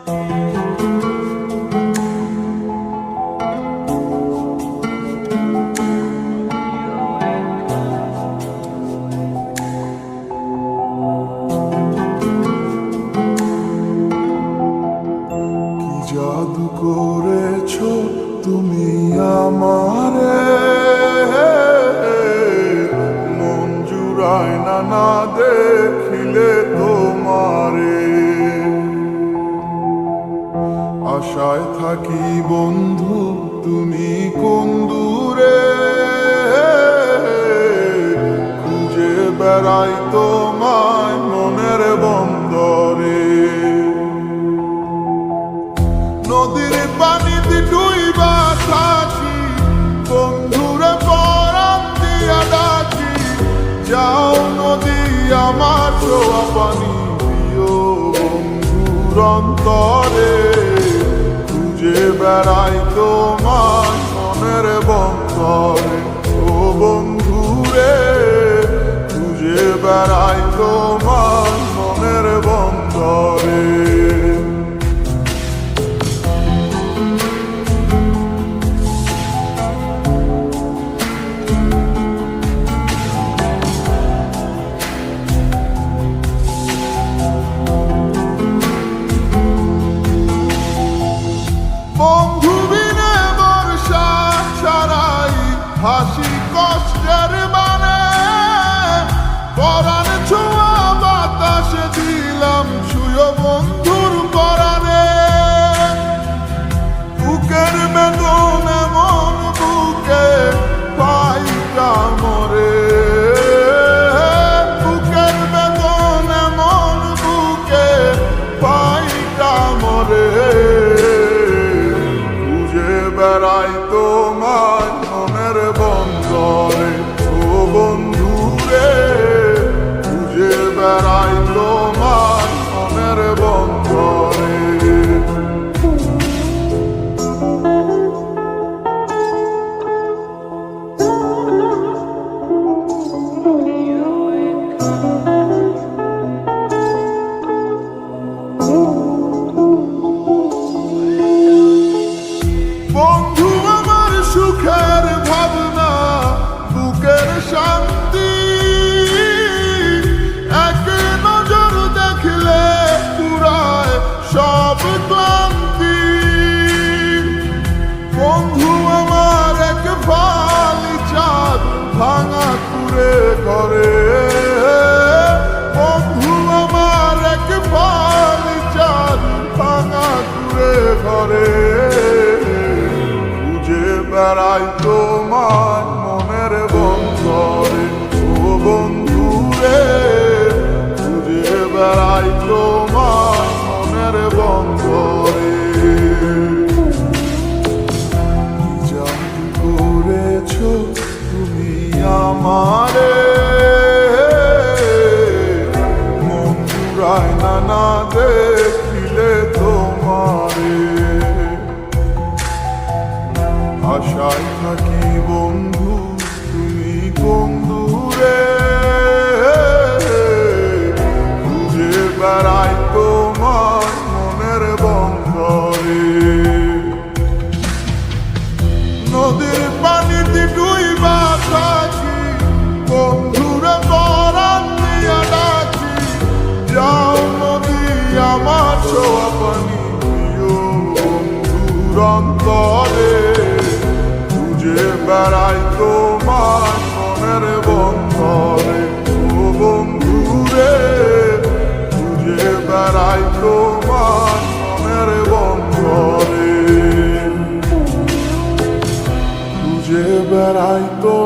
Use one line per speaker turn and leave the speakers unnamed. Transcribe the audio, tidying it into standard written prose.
জাদু করেছো তুমি আমারে, মন জুড়ায় না দেখিলে তোমারে। আশায় থাকি বন্ধু তুমি কোন দূরে, খুঁজে বেড়াই তোমায় মনের বন্দরে। নদীর পানিতে ডুইবা থাকি, বন্ধুরে পরাণ দিয়া ডাকি। যাও নদী আমার ছোঁয়া পানি দিও বন্ধুর অন্তরে, খুঁজে বেড়াই তোমার মনের বন্দরে। ও বন্ধুরে খুঁজে বেড়াই তোমার মনের বন্দরে। বন্ধু বিনে বর্ষা ছাড়াই হাসি কষ্টের মানে, পরাণ ছোঁয়া বাতাসে দিলাম ছুঁয়ো বন্ধুর পরাণে। বুকের বেদন এমন বুকে পাইটা মরে, বুকের বেদন এমন বুকে পাইটা মরে। বেড়াই তোমার মনের বন্দরে, ও বন্ধুরে খুঁজে বেড়াই তোমার মনের বন্দরে। বন্ধু আমার সুখের ভাবনা, বুকের শান্তি, এক নজর দেখলে পুরায় সব ক্লান্তি। বন্ধু আমার এক ফালি চাঁদ ভাঙা কুড়ে ঘরে, বন্ধু আমার এক ফালি চাঁদ ভাঙা কুড়ে ঘরে। বেড়াই তোমার মনের বন্দরে, ও বন্ধুরে খুঁজে বেড়াই তোমার মনের বন্দরে। জাদু করেছো তুমি আমারে, মন জুড়ায় না দেখিলে তোমারে। আশায় থাকি বন্ধু তুমি কোন দূরে, খুঁজে বেড়াই তোমার মনের বন্দরে। নদীর পানিতে ডুইবা থাকি, বন্ধুরে পরাণ দিয়া ডাকি। যাও নদী আমার ছোঁয়া পানি দিও বন্ধুর অন্তরে, খুঁজে বেড়াই তোমার মনের বন্দরে। ও বন্ধুরে খুঁজে বেড়াই তোমার মনের বন্দরে, খুঁজে বেড়াই তো